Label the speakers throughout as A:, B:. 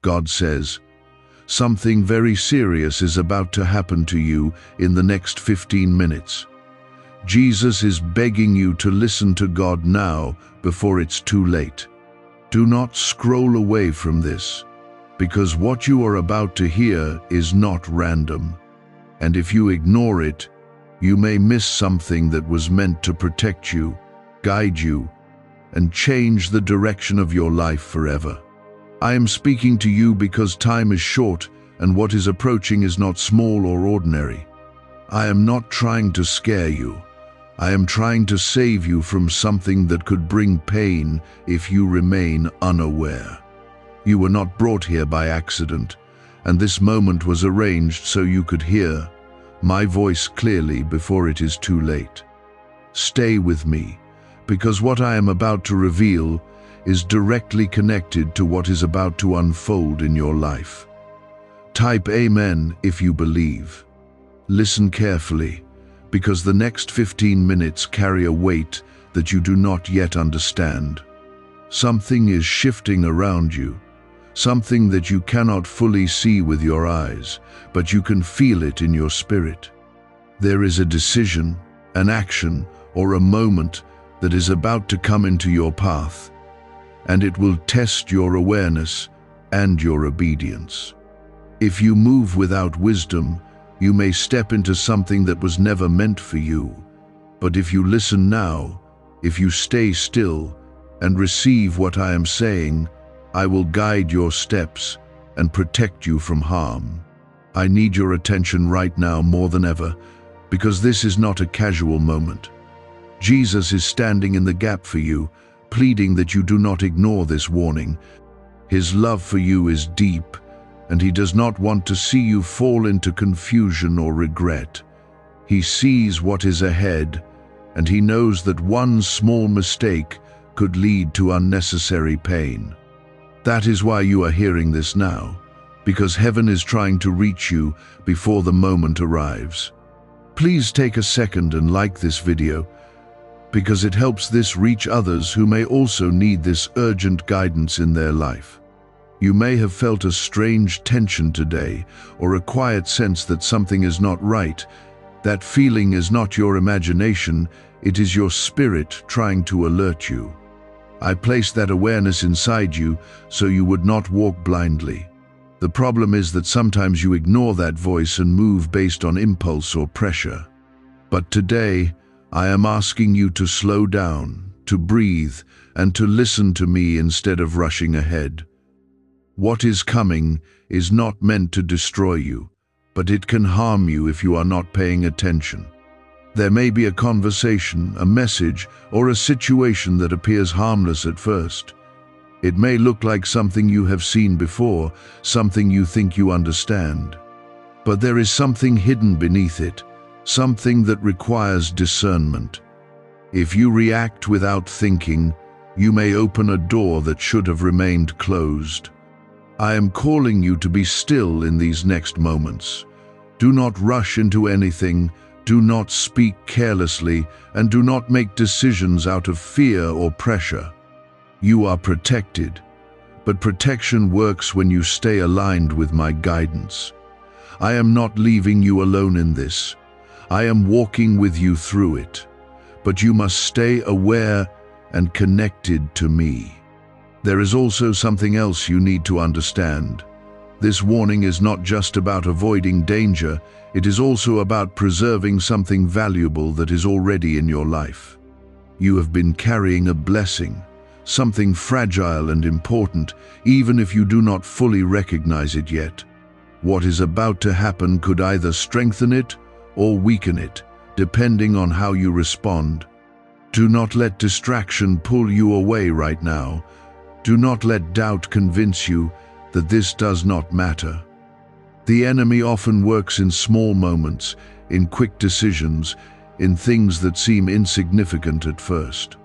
A: God says, something very serious is about to happen to you in the next 15 minutes. Jesus is begging you to listen to God now before it's too late. Do not scroll away from this, because what you are about to hear is not random. And if you ignore it, you may miss something that was meant to protect you, guide you, and change the direction of your life forever. I am speaking to you because time is short and what is approaching is not small or ordinary. I am not trying to scare you. I am trying to save you from something that could bring pain if you remain unaware. You were not brought here by accident, and this moment was arranged so you could hear my voice clearly before it is too late. Stay with me, because what I am about to reveal is directly connected to what is about to unfold in your life. Type Amen if you believe. Listen carefully, because the next 15 minutes carry a weight that you do not yet understand. Something is shifting around you, something that you cannot fully see with your eyes, but you can feel it in your spirit. There is a decision, an action, or a moment that is about to come into your path, and it will test your awareness and your obedience. If you move without wisdom, you may step into something that was never meant for you. But if you listen now, if you stay still and receive what I am saying, I will guide your steps and protect you from harm. I need your attention right now more than ever, because this is not a casual moment. Jesus is standing in the gap for you, pleading that you do not ignore this warning. His love for you is deep, and he does not want to see you fall into confusion or regret. He sees what is ahead, and he knows that one small mistake could lead to unnecessary pain. That is why you are hearing this now, because heaven is trying to reach you before the moment arrives. Please take a second and like this video, because it helps this reach others who may also need this urgent guidance in their life. You may have felt a strange tension today, or a quiet sense that something is not right. That feeling is not your imagination, it is your spirit trying to alert you. I placed that awareness inside you so you would not walk blindly. The problem is that sometimes you ignore that voice and move based on impulse or pressure. But today, I am asking you to slow down, to breathe, and to listen to me instead of rushing ahead. What is coming is not meant to destroy you, but it can harm you if you are not paying attention. There may be a conversation, a message, or a situation that appears harmless at first. It may look like something you have seen before, something you think you understand. But there is something hidden beneath it, something that requires discernment. If you react without thinking, you may open a door that should have remained closed. I am calling you to be still in these next moments. Do not rush into anything, do not speak carelessly, and do not make decisions out of fear or pressure. You are protected, but protection works when you stay aligned with my guidance. I am not leaving you alone in this. I am walking with you through it, but you must stay aware and connected to me. There is also something else you need to understand. This warning is not just about avoiding danger, it is also about preserving something valuable that is already in your life. You have been carrying a blessing, something fragile and important, even if you do not fully recognize it yet. What is about to happen could either strengthen it or weaken it, depending on how you respond. Do not let distraction pull you away right now. Do not let doubt convince you that this does not matter. The enemy often works in small moments, in quick decisions, in things that seem insignificant at first.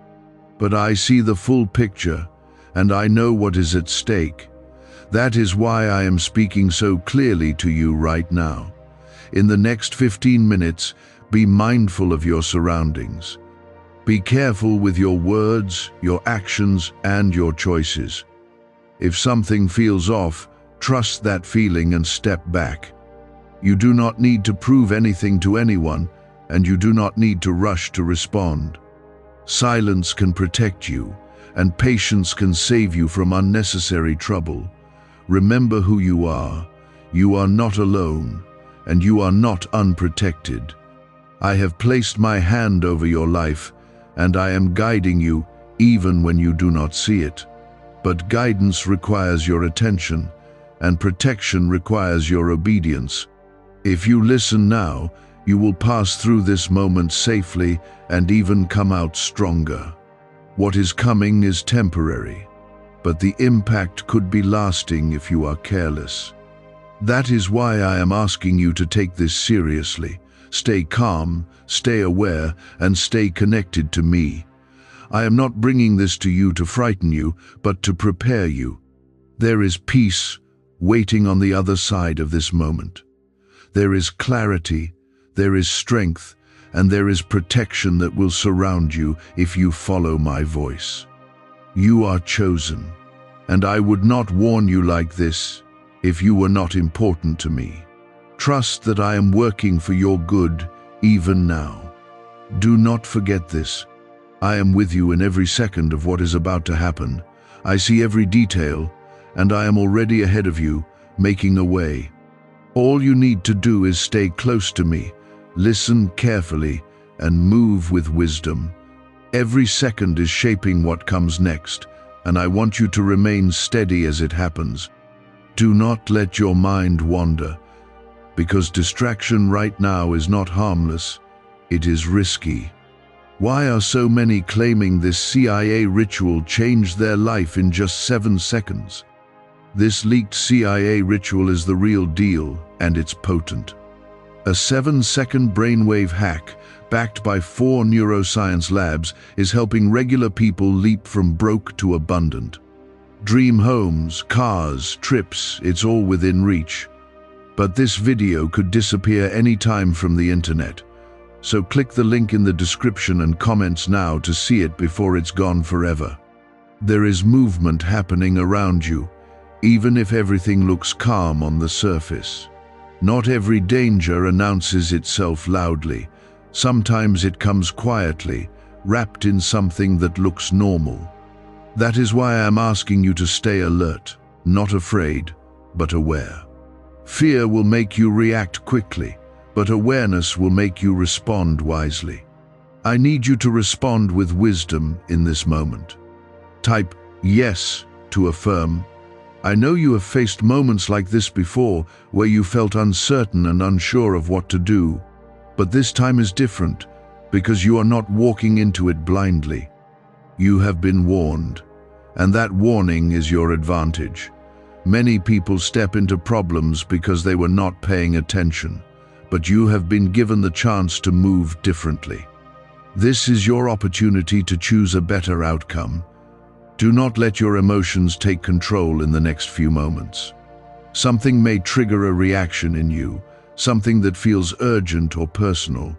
A: But I see the full picture, and I know what is at stake. That is why I am speaking so clearly to you right now. In the next 15 minutes, be mindful of your surroundings. Be careful with your words, your actions, and your choices. If something feels off, Trust that feeling and step back. You do not need to prove anything to anyone, and you do not need to rush to respond. Silence can protect you, and patience can save you from unnecessary trouble. Remember who you are. You are not alone, and you are not unprotected. I have placed my hand over your life, and I am guiding you even when you do not see it. But guidance requires your attention, and protection requires your obedience. If you listen now, you will pass through this moment safely and even come out stronger. What is coming is temporary, but the impact could be lasting if you are careless. That is why I am asking you to take this seriously. Stay calm, stay aware, and stay connected to me. I am not bringing this to you to frighten you, but to prepare you. There is peace waiting on the other side of this moment. There is clarity, there is strength, and there is protection that will surround you if you follow my voice. You are chosen, and I would not warn you like this if you were not important to me. Trust that I am working for your good even now. Do not forget this. I am with you in every second of what is about to happen. I see every detail, and I am already ahead of you, making a way. All you need to do is stay close to me, listen carefully, and move with wisdom. Every second is shaping what comes next, and I want you to remain steady as it happens. Do not let your mind wander, because distraction right now is not harmless, it is risky. Why are so many claiming this CIA ritual changed their life in just 7 seconds? This leaked CIA ritual is the real deal, and it's potent. A 7-second brainwave hack, backed by 4 neuroscience labs, is helping regular people leap from broke to abundant. Dream homes, cars, trips, it's all within reach. But this video could disappear any time from the internet. So click the link in the description and comments now to see it before it's gone forever. There is movement happening around you, even if everything looks calm on the surface. Not every danger announces itself loudly. Sometimes it comes quietly, wrapped in something that looks normal. That is why I am asking you to stay alert, not afraid, but aware. Fear will make you react quickly, but awareness will make you respond wisely. I need you to respond with wisdom in this moment. Type yes to affirm. I know you have faced moments like this before, where you felt uncertain and unsure of what to do. But this time is different, because you are not walking into it blindly. You have been warned, and that warning is your advantage. Many people step into problems because they were not paying attention, but you have been given the chance to move differently. This is your opportunity to choose a better outcome. Do not let your emotions take control in the next few moments. Something may trigger a reaction in you, something that feels urgent or personal.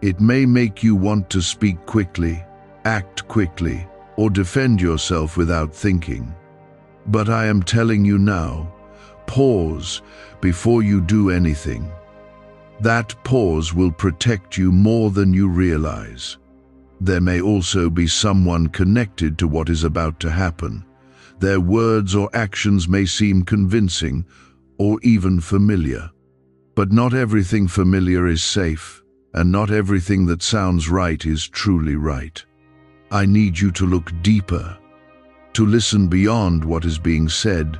A: It may make you want to speak quickly, act quickly, or defend yourself without thinking. But I am telling you now, pause before you do anything. That pause will protect you more than you realize. There may also be someone connected to what is about to happen. Their words or actions may seem convincing or even familiar. But not everything familiar is safe, and not everything that sounds right is truly right. I need you to look deeper, to listen beyond what is being said,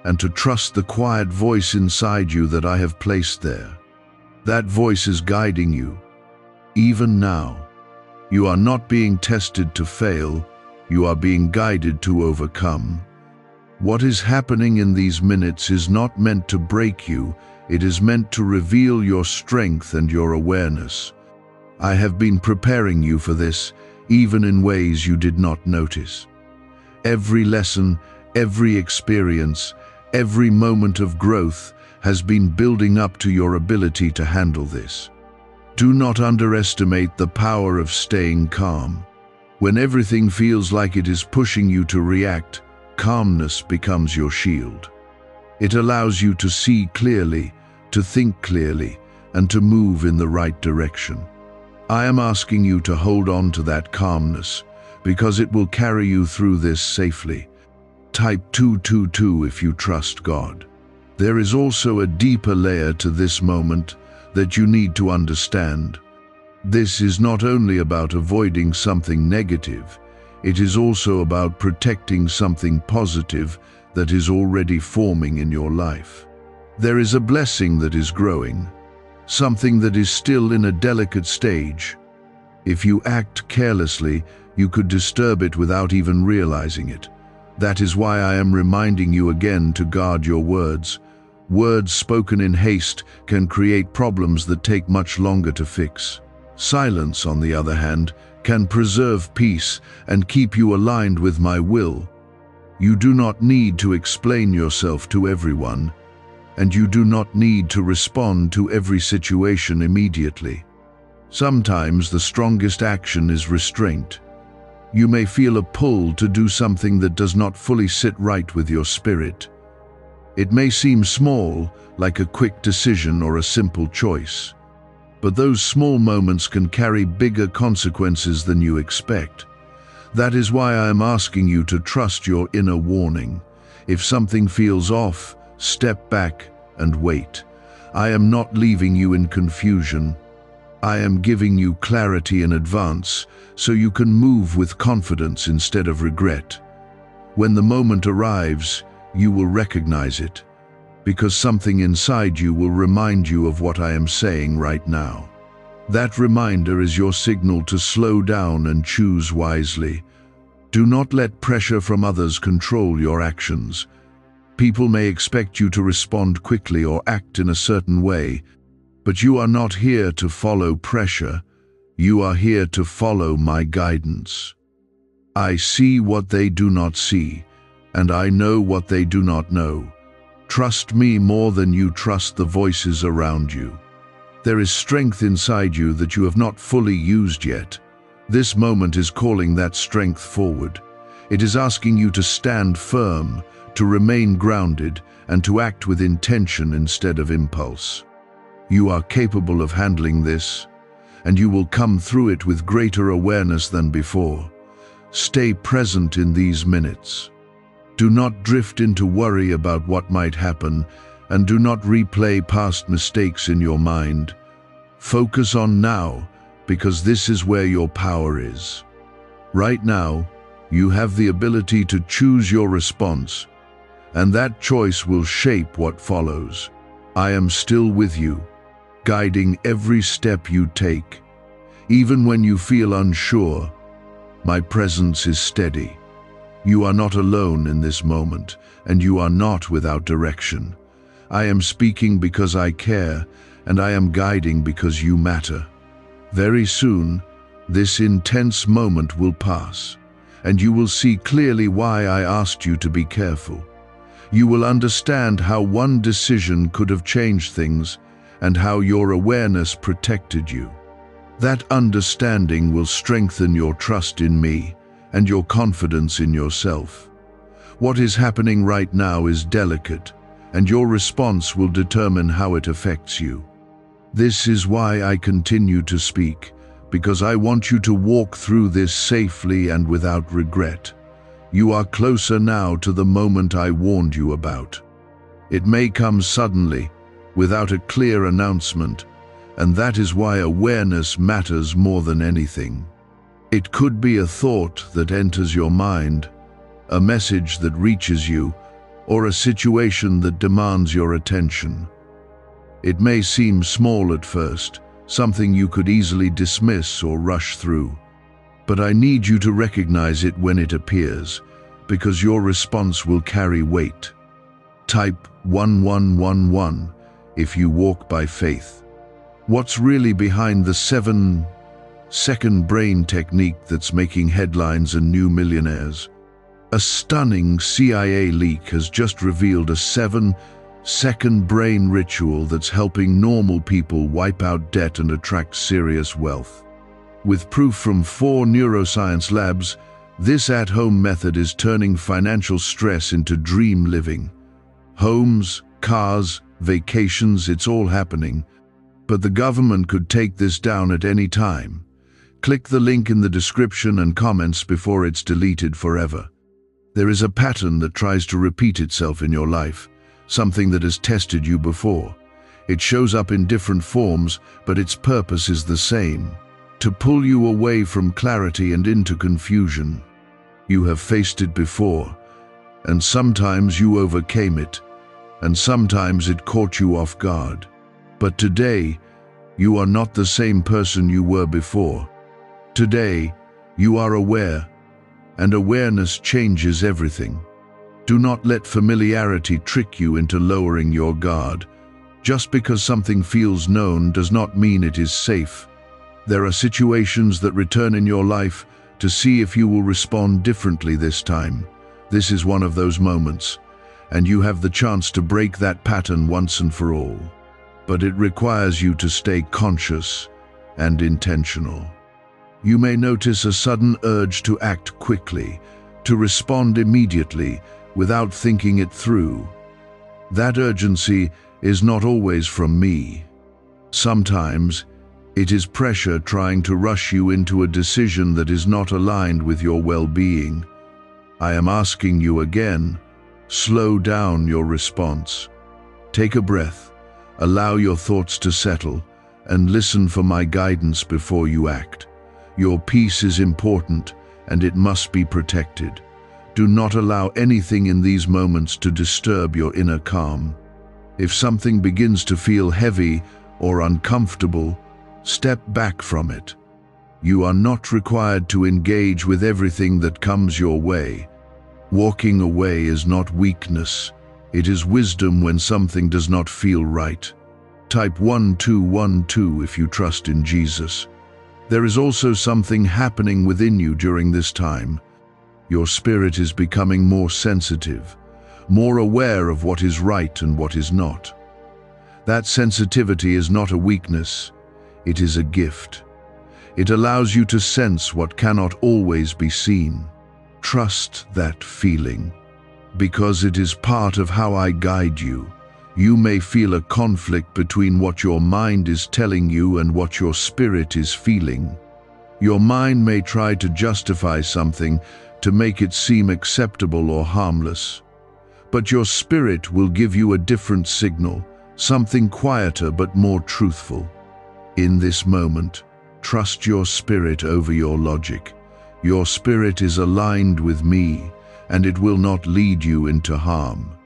A: and to trust the quiet voice inside you that I have placed there. That voice is guiding you, even now. You are not being tested to fail, you are being guided to overcome. What is happening in these minutes is not meant to break you, it is meant to reveal your strength and your awareness. I have been preparing you for this, even in ways you did not notice. Every lesson, every experience, every moment of growth has been building up to your ability to handle this. Do not underestimate the power of staying calm. When everything feels like it is pushing you to react, calmness becomes your shield. It allows you to see clearly, to think clearly, and to move in the right direction. I am asking you to hold on to that calmness, because it will carry you through this safely. Type 222 if you trust God. There is also a deeper layer to this moment that you need to understand. This is not only about avoiding something negative, it is also about protecting something positive that is already forming in your life. There is a blessing that is growing, something that is still in a delicate stage. If you act carelessly, you could disturb it without even realizing it. That is why I am reminding you again to guard your words. Words spoken in haste can create problems that take much longer to fix. Silence, on the other hand, can preserve peace and keep you aligned with my will. You do not need to explain yourself to everyone, and you do not need to respond to every situation immediately. Sometimes the strongest action is restraint. You may feel a pull to do something that does not fully sit right with your spirit. It may seem small, like a quick decision or a simple choice. But those small moments can carry bigger consequences than you expect. That is why I am asking you to trust your inner warning. If something feels off, step back and wait. I am not leaving you in confusion. I am giving you clarity in advance so you can move with confidence instead of regret. When the moment arrives, you will recognize it, because something inside you will remind you of what I am saying right now. That reminder is your signal to slow down and choose wisely. Do not let pressure from others control your actions. People may expect you to respond quickly or act in a certain way, but you are not here to follow pressure. You are here to follow my guidance. I see what they do not see, and I know what they do not know. Trust me more than you trust the voices around you. There is strength inside you that you have not fully used yet. This moment is calling that strength forward. It is asking you to stand firm, to remain grounded, and to act with intention instead of impulse. You are capable of handling this, and you will come through it with greater awareness than before. Stay present in these minutes. Do not drift into worry about what might happen, and do not replay past mistakes in your mind. Focus on now, because this is where your power is. Right now, you have the ability to choose your response, and that choice will shape what follows. I am still with you, guiding every step you take. Even when you feel unsure, my presence is steady. You are not alone in this moment, and you are not without direction. I am speaking because I care, and I am guiding because you matter. Very soon, this intense moment will pass, and you will see clearly why I asked you to be careful. You will understand how one decision could have changed things, and how your awareness protected you. That understanding will strengthen your trust in me and your confidence in yourself. What is happening right now is delicate, and your response will determine how it affects you. This is why I continue to speak, because I want you to walk through this safely and without regret. You are closer now to the moment I warned you about. It may come suddenly, without a clear announcement, and that is why awareness matters more than anything. It could be a thought that enters your mind, a message that reaches you, or a situation that demands your attention. It may seem small at first, something you could easily dismiss or rush through. But I need you to recognize it when it appears, because your response will carry weight. Type 1111 if you walk by faith. What's really behind the 7-second brain technique that's making headlines and new millionaires? A stunning CIA leak has just revealed a 7-second brain ritual that's helping normal people wipe out debt and attract serious wealth. With proof from 4 neuroscience labs, this at-home method is turning financial stress into dream living. Homes, cars, vacations, it's all happening. But the government could take this down at any time. Click the link in the description and comments before it's deleted forever. There is a pattern that tries to repeat itself in your life, something that has tested you before. It shows up in different forms, but its purpose is the same: to pull you away from clarity and into confusion. You have faced it before, and sometimes you overcame it, and sometimes it caught you off guard. But today, you are not the same person you were before. Today, you are aware, and awareness changes everything. Do not let familiarity trick you into lowering your guard. Just because something feels known does not mean it is safe. There are situations that return in your life to see if you will respond differently this time. This is one of those moments, and you have the chance to break that pattern once and for all. But it requires you to stay conscious and intentional. You may notice a sudden urge to act quickly, to respond immediately without thinking it through. That urgency is not always from me. Sometimes it is pressure trying to rush you into a decision that is not aligned with your well-being. I am asking you again, slow down your response. Take a breath, allow your thoughts to settle, and listen for my guidance before you act. Your peace is important, and it must be protected. Do not allow anything in these moments to disturb your inner calm. If something begins to feel heavy or uncomfortable, step back from it. You are not required to engage with everything that comes your way. Walking away is not weakness. It is wisdom when something does not feel right. Type 1212 if you trust in Jesus. There is also something happening within you during this time. Your spirit is becoming more sensitive, more aware of what is right and what is not. That sensitivity is not a weakness, it is a gift. It allows you to sense what cannot always be seen. Trust that feeling, because it is part of how I guide you. You may feel a conflict between what your mind is telling you and what your spirit is feeling. Your mind may try to justify something to make it seem acceptable or harmless. But your spirit will give you a different signal, something quieter but more truthful. In this moment, trust your spirit over your logic. Your spirit is aligned with me, and it will not lead you into harm.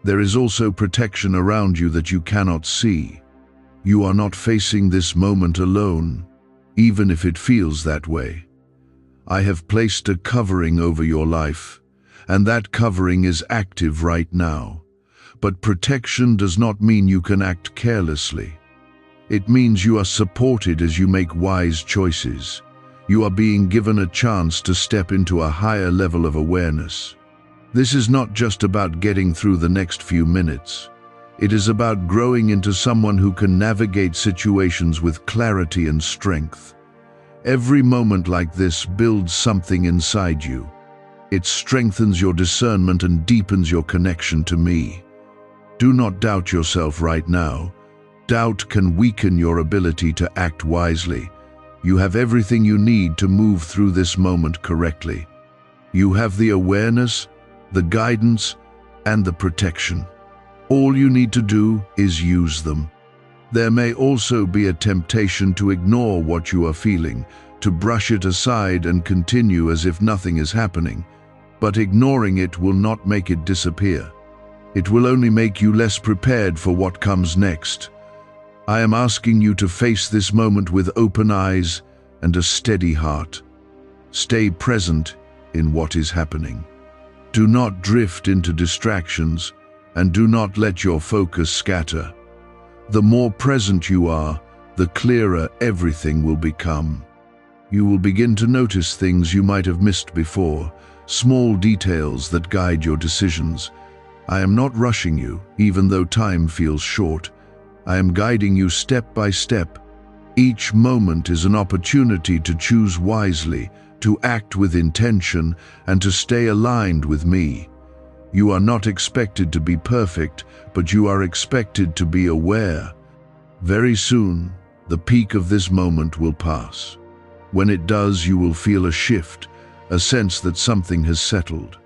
A: There is also protection around you that you cannot see. You are not facing this moment alone, even if it feels that way. I have placed a covering over your life, and that covering is active right now. But protection does not mean you can act carelessly. It means you are supported as you make wise choices. You are being given a chance to step into a higher level of awareness. This is not just about getting through the next few minutes. It is about growing into someone who can navigate situations with clarity and strength. Every moment like this builds something inside you. It strengthens your discernment and deepens your connection to me. Do not doubt yourself right now. Doubt can weaken your ability to act wisely. You have everything you need to move through this moment correctly. You have the awareness, the guidance, and the protection. All you need to do is use them. There may also be a temptation to ignore what you are feeling, to brush it aside and continue as if nothing is happening. But ignoring it will not make it disappear. It will only make you less prepared for what comes next. I am asking you to face this moment with open eyes and a steady heart. Stay present in what is happening. Do not drift into distractions, and do not let your focus scatter. The more present you are, the clearer everything will become. You will begin to notice things you might have missed before, small details that guide your decisions. I am not rushing you, even though time feels short. I am guiding you step by step. Each moment is an opportunity to choose wisely, to act with intention, and to stay aligned with me. You are not expected to be perfect, but you are expected to be aware. Very soon, the peak of this moment will pass. When it does, you will feel a shift, a sense that something has settled.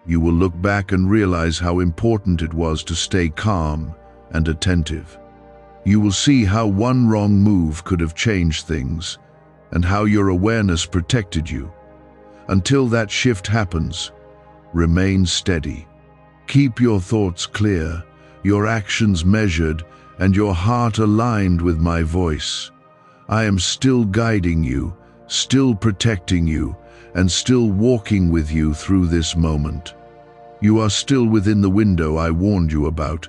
A: You will look back and realize how important it was to stay calm and attentive. You will see how one wrong move could have changed things, and how your awareness protected you. Until that shift happens, remain steady. Keep your thoughts clear, your actions measured, and your heart aligned with my voice. I am still guiding you, still protecting you, and still walking with you through this moment. You are still within the window I warned you about,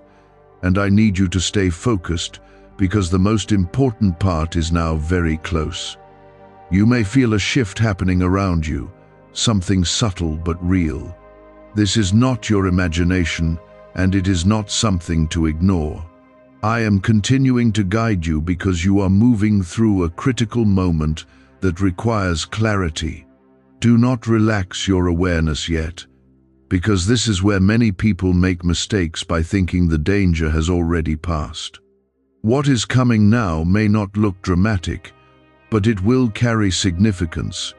A: and I need you to stay focused because the most important part is now very close. You may feel a shift happening around you, something subtle but real. This is not your imagination, and it is not something to ignore. I am continuing to guide you because you are moving through a critical moment that requires clarity. Do not relax your awareness yet, because this is where many people make mistakes by thinking the danger has already passed. What is coming now may not look dramatic, but it will carry significance.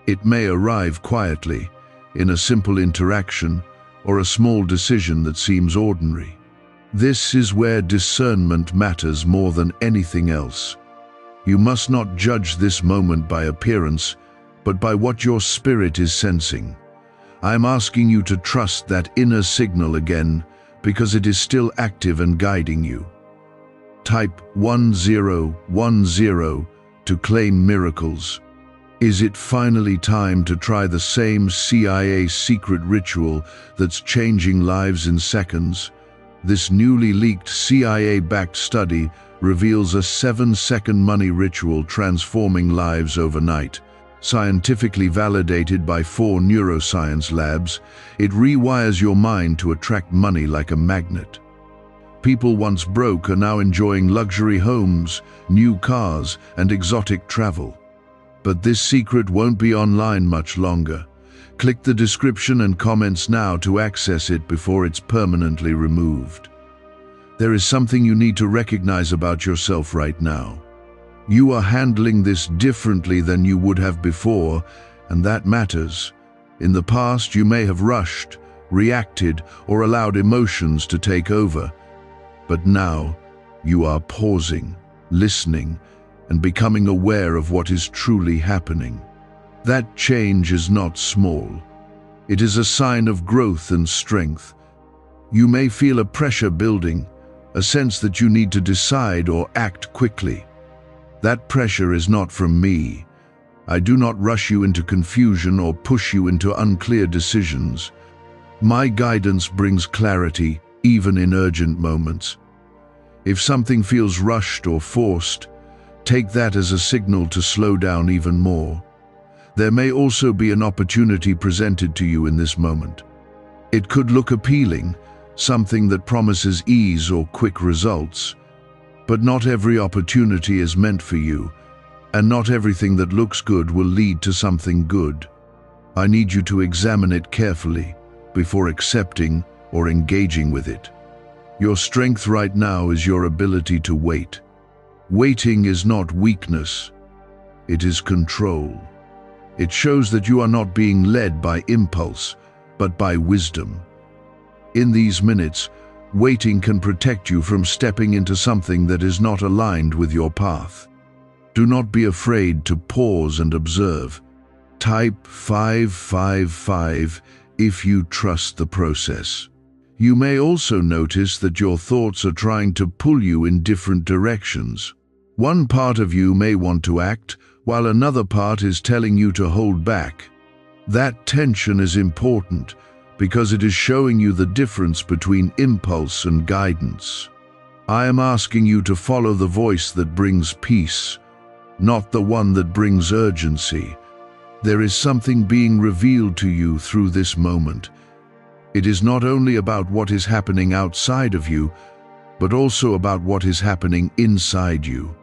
A: It may arrive quietly, in a simple interaction or a small decision that seems ordinary. This is where discernment matters more than anything else. You must not judge this moment by appearance, but by what your spirit is sensing. I am asking you to trust that inner signal again, because it is still active and guiding you. Type 1010 to claim miracles. Is it finally time to try the same CIA secret ritual that's changing lives in seconds? This newly leaked CIA-backed study reveals a 7-second money ritual transforming lives overnight. Scientifically validated by 4 neuroscience labs, it rewires your mind to attract money like a magnet. People once broke are now enjoying luxury homes, new cars, and exotic travel. But this secret won't be online much longer. Click the description and comments now to access it before it's permanently removed. There is something you need to recognize about yourself right now. You are handling this differently than you would have before, and that matters. In the past, you may have rushed, reacted, or allowed emotions to take over. But now, you are pausing, listening, and becoming aware of what is truly happening. That change is not small. It is a sign of growth and strength. You may feel a pressure building, a sense that you need to decide or act quickly. That pressure is not from me. I do not rush you into confusion or push you into unclear decisions. My guidance brings clarity, even in urgent moments. If something feels rushed or forced, take that as a signal to slow down even more. There may also be an opportunity presented to you in this moment. It could look appealing, something that promises ease or quick results. But not every opportunity is meant for you, and not everything that looks good will lead to something good. I need you to examine it carefully before accepting or engaging with it. Your strength right now is your ability to wait. Waiting is not weakness, it is control. It shows that you are not being led by impulse, but by wisdom. In these minutes, waiting can protect you from stepping into something that is not aligned with your path. Do not be afraid to pause and observe. Type 555 if you trust the process. You may also notice that your thoughts are trying to pull you in different directions. One part of you may want to act, while another part is telling you to hold back. That tension is important, because it is showing you the difference between impulse and guidance. I am asking you to follow the voice that brings peace, not the one that brings urgency. There is something being revealed to you through this moment. It is not only about what is happening outside of you, but also about what is happening inside you.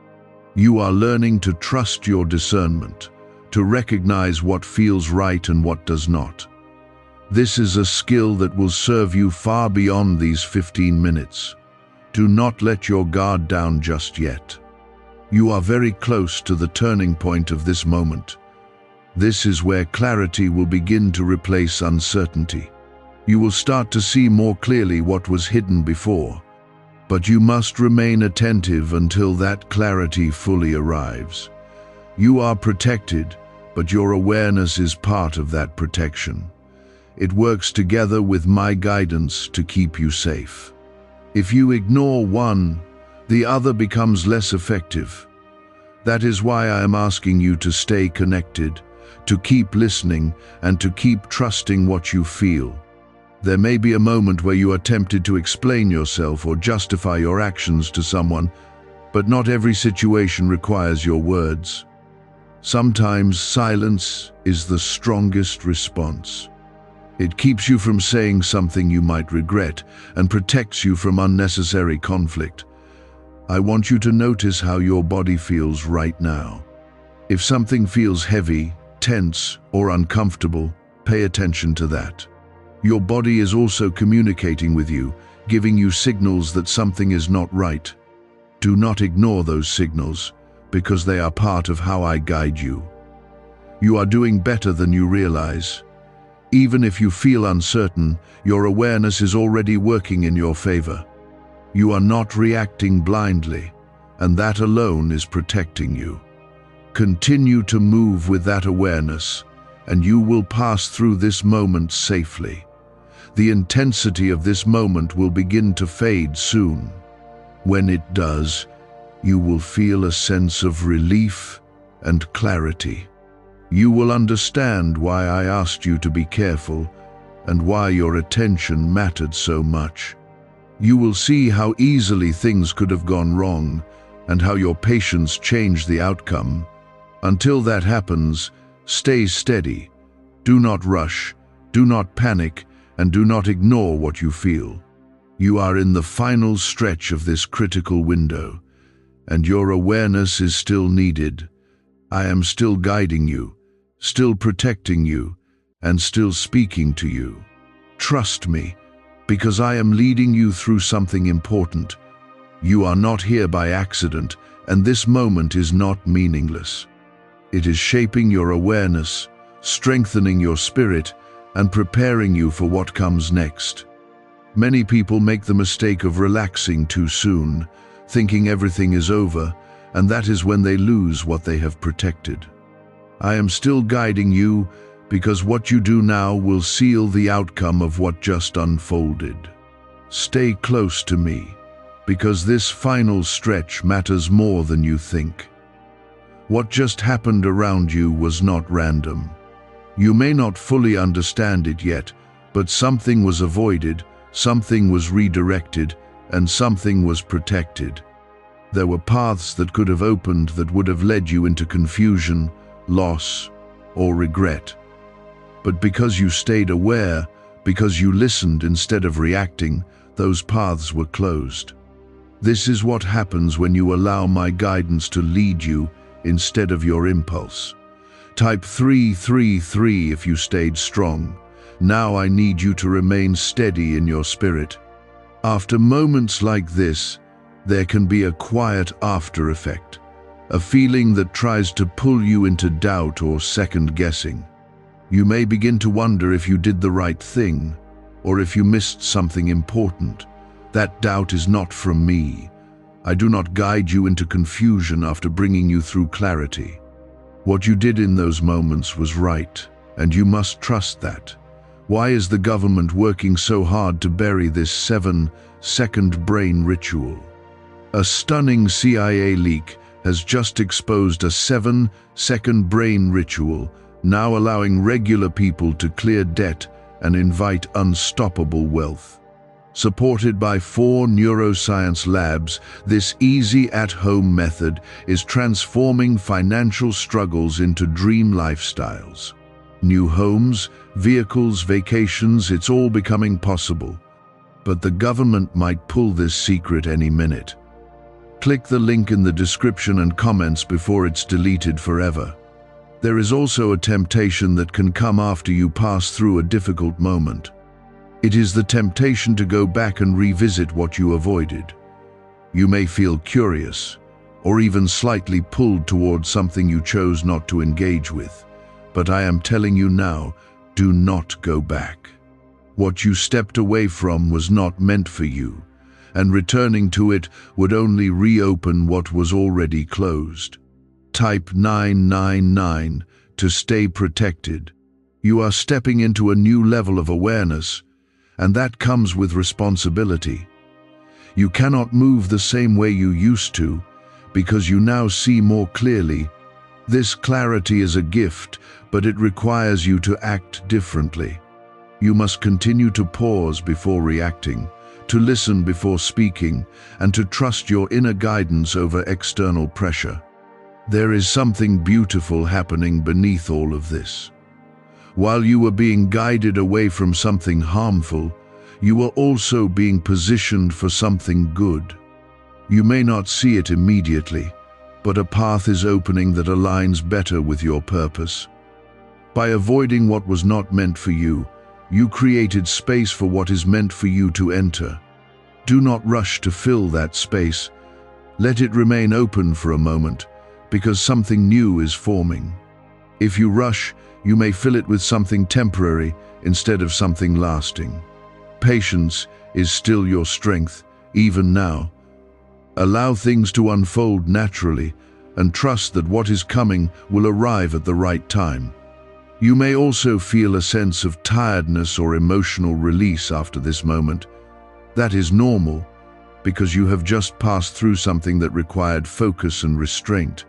A: You are learning to trust your discernment, to recognize what feels right and what does not. This is a skill that will serve you far beyond these 15 minutes. Do not let your guard down just yet. You are very close to the turning point of this moment. This is where clarity will begin to replace uncertainty. You will start to see more clearly what was hidden before, but you must remain attentive until that clarity fully arrives. You are protected, but your awareness is part of that protection. It works together with my guidance to keep you safe. If you ignore one, the other becomes less effective. That is why I am asking you to stay connected, to keep listening, and to keep trusting what you feel. There may be a moment where you are tempted to explain yourself or justify your actions to someone, but not every situation requires your words. Sometimes silence is the strongest response. It keeps you from saying something you might regret and protects you from unnecessary conflict. I want you to notice how your body feels right now. If something feels heavy, tense, or uncomfortable, pay attention to that. Your body is also communicating with you, giving you signals that something is not right. Do not ignore those signals, because they are part of how I guide you. You are doing better than you realize. Even if you feel uncertain, your awareness is already working in your favor. You are not reacting blindly, and that alone is protecting you. Continue to move with that awareness, and you will pass through this moment safely. The intensity of this moment will begin to fade soon. When it does, you will feel a sense of relief and clarity. You will understand why I asked you to be careful and why your attention mattered so much. You will see how easily things could have gone wrong and how your patience changed the outcome. Until that happens, stay steady. Do not rush, do not panic, and do not ignore what you feel. You are in the final stretch of this critical window, and your awareness is still needed. I am still guiding you, still protecting you, and still speaking to you. Trust me, because I am leading you through something important. You are not here by accident, and this moment is not meaningless. It is shaping your awareness, strengthening your spirit, and preparing you for what comes next. Many people make the mistake of relaxing too soon, thinking everything is over, and that is when they lose what they have protected. I am still guiding you because what you do now will seal the outcome of what just unfolded. Stay close to me, because this final stretch matters more than you think. What just happened around you was not random. You may not fully understand it yet, but something was avoided, something was redirected, and something was protected. There were paths that could have opened that would have led you into confusion, loss, or regret. But because you stayed aware, because you listened instead of reacting, those paths were closed. This is what happens when you allow my guidance to lead you instead of your impulse. Type 333 if you stayed strong. Now I need you to remain steady in your spirit. After moments like this, there can be a quiet after effect, a feeling that tries to pull you into doubt or second guessing. You may begin to wonder if you did the right thing, or if you missed something important. That doubt is not from me. I do not guide you into confusion after bringing you through clarity. What you did in those moments was right, and you must trust that. Why is the government working so hard to bury this 7-second brain ritual? A stunning CIA leak has just exposed a 7-second brain ritual, now allowing regular people to clear debt and invite unstoppable wealth. Supported by 4 neuroscience labs, this easy at-home method is transforming financial struggles into dream lifestyles. New homes, vehicles, vacations, it's all becoming possible. But the government might pull this secret any minute. Click the link in the description and comments before it's deleted forever. There is also a temptation that can come after you pass through a difficult moment. It is the temptation to go back and revisit what you avoided. You may feel curious, or even slightly pulled towards something you chose not to engage with. But I am telling you now, do not go back. What you stepped away from was not meant for you, and returning to it would only reopen what was already closed. Type 999 to stay protected. You are stepping into a new level of awareness, and that comes with responsibility. You cannot move the same way you used to, because you now see more clearly. This clarity is a gift, but it requires you to act differently. You must continue to pause before reacting, to listen before speaking, and to trust your inner guidance over external pressure. There is something beautiful happening beneath all of this. While you were being guided away from something harmful, you were also being positioned for something good. You may not see it immediately, but a path is opening that aligns better with your purpose. By avoiding what was not meant for you, you created space for what is meant for you to enter. Do not rush to fill that space. Let it remain open for a moment, because something new is forming. If you rush, you may fill it with something temporary instead of something lasting. Patience is still your strength, even now. Allow things to unfold naturally and trust that what is coming will arrive at the right time. You may also feel a sense of tiredness or emotional release after this moment. That is normal, because you have just passed through something that required focus and restraint.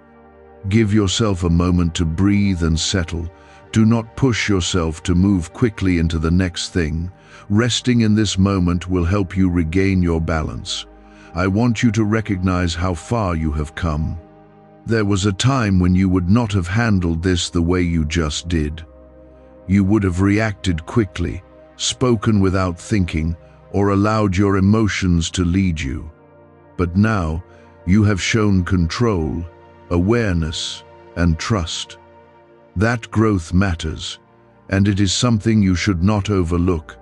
A: Give yourself a moment to breathe and settle. Do not push yourself to move quickly into the next thing. Resting in this moment will help you regain your balance. I want you to recognize how far you have come. There was a time when you would not have handled this the way you just did. You would have reacted quickly, spoken without thinking, or allowed your emotions to lead you. But now, you have shown control, awareness, and trust. That growth matters, and it is something you should not overlook.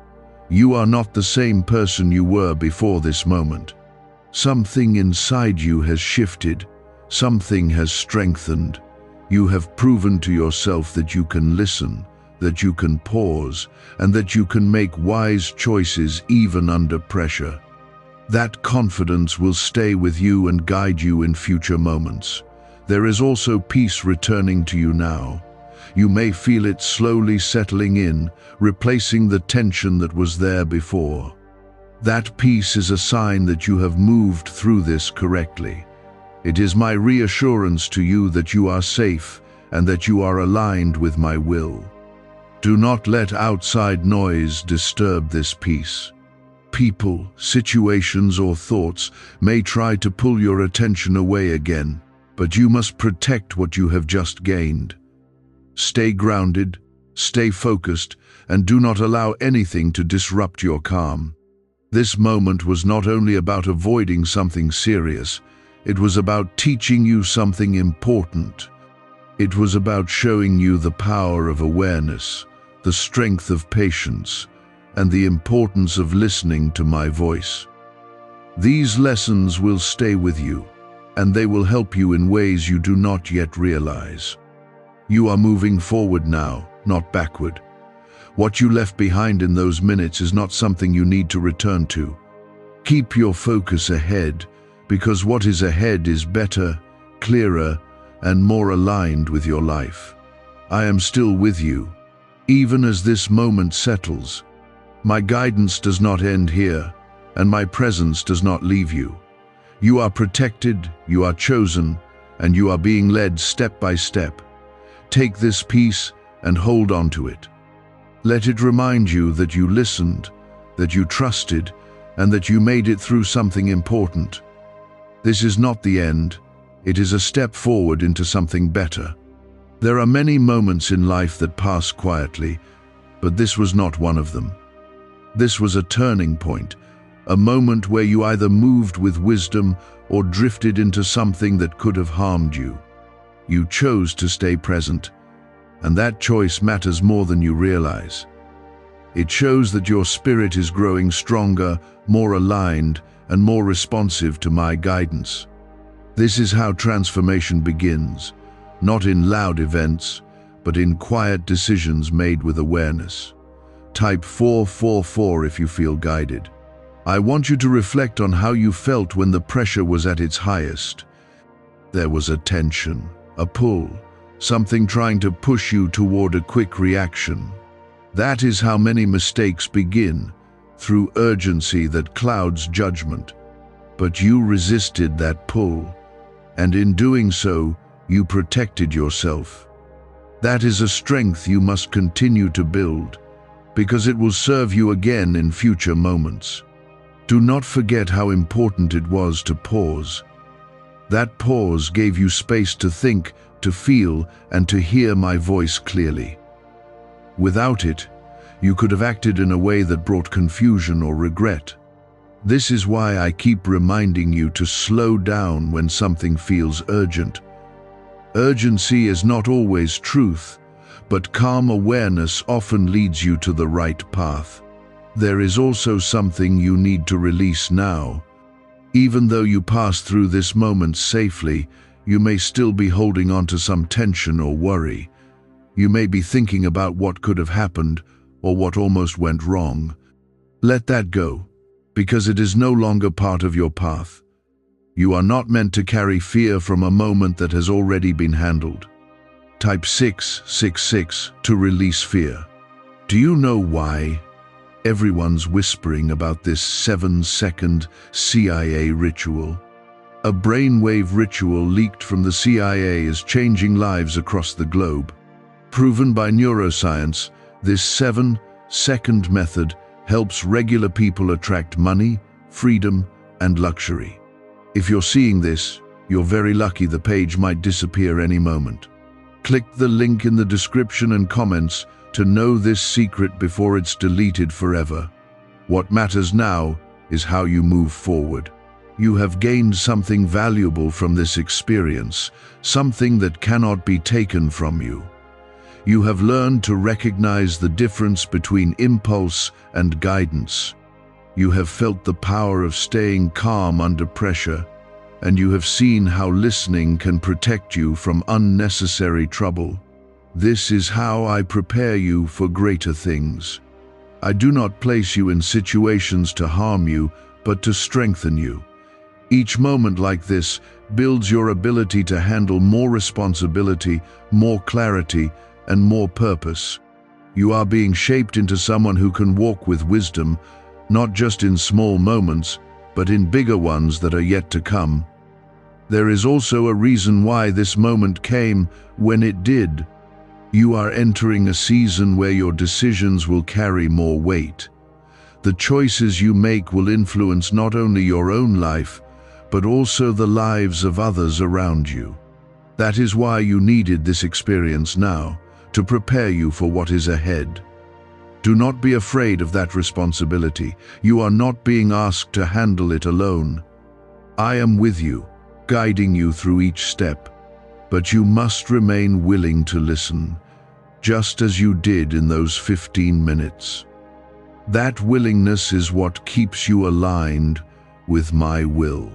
A: You are not the same person you were before this moment. Something inside you has shifted, something has strengthened. You have proven to yourself that you can listen, that you can pause, and that you can make wise choices even under pressure. That confidence will stay with you and guide you in future moments. There is also peace returning to you now. You may feel it slowly settling in, replacing the tension that was there before. That peace is a sign that you have moved through this correctly. It is my reassurance to you that you are safe and that you are aligned with my will. Do not let outside noise disturb this peace. People, situations, or thoughts may try to pull your attention away again, but you must protect what you have just gained. Stay grounded, stay focused, and do not allow anything to disrupt your calm. This moment was not only about avoiding something serious, it was about teaching you something important. It was about showing you the power of awareness, the strength of patience, and the importance of listening to my voice. These lessons will stay with you, and they will help you in ways you do not yet realize. You are moving forward now, not backward. What you left behind in those minutes is not something you need to return to. Keep your focus ahead, because what is ahead is better, clearer, and more aligned with your life. I am still with you, even as this moment settles. My guidance does not end here, and my presence does not leave you. You are protected, you are chosen, and you are being led step by step. Take this peace and hold on to it. Let it remind you that you listened, that you trusted, and that you made it through something important. This is not the end. It is a step forward into something better. There are many moments in life that pass quietly, but this was not one of them. This was a turning point, a moment where you either moved with wisdom or drifted into something that could have harmed you. You chose to stay present, and that choice matters more than you realize. It shows that your spirit is growing stronger, more aligned, and more responsive to my guidance. This is how transformation begins, not in loud events, but in quiet decisions made with awareness. Type 444 if you feel guided. I want you to reflect on how you felt when the pressure was at its highest. There was a tension, a pull, something trying to push you toward a quick reaction. That is how many mistakes begin, through urgency that clouds judgment. But you resisted that pull, and in doing so, you protected yourself. That is a strength you must continue to build, because it will serve you again in future moments. Do not forget how important it was to pause. That pause gave you space to think, to feel, and to hear my voice clearly. Without it, you could have acted in a way that brought confusion or regret. This is why I keep reminding you to slow down when something feels urgent. Urgency is not always truth, but calm awareness often leads you to the right path. There is also something you need to release now. Even though you pass through this moment safely, you may still be holding on to some tension or worry. You may be thinking about what could have happened or what almost went wrong. Let that go, because it is no longer part of your path. You are not meant to carry fear from a moment that has already been handled. Type 666 to release fear. Do you know why everyone's whispering about this 7-second CIA ritual? A brainwave ritual leaked from the CIA is changing lives across the globe. Proven by neuroscience, this 7-second method helps regular people attract money, freedom, and luxury. If you're seeing this, you're very lucky. The page might disappear any moment. Click the link in the description and comments to know this secret before it's deleted forever. What matters now is how you move forward. You have gained something valuable from this experience, something that cannot be taken from you. You have learned to recognize the difference between impulse and guidance. You have felt the power of staying calm under pressure, and you have seen how listening can protect you from unnecessary trouble. This is how I prepare you for greater things. I do not place you in situations to harm you, but to strengthen you. Each moment like this builds your ability to handle more responsibility, more clarity, and more purpose. You are being shaped into someone who can walk with wisdom, not just in small moments, but in bigger ones that are yet to come. There is also a reason why this moment came when it did. You are entering a season where your decisions will carry more weight. The choices you make will influence not only your own life, but also the lives of others around you. That is why you needed this experience now, to prepare you for what is ahead. Do not be afraid of that responsibility. You are not being asked to handle it alone. I am with you, guiding you through each step, but you must remain willing to listen, just as you did in those 15 minutes. That willingness is what keeps you aligned with my will.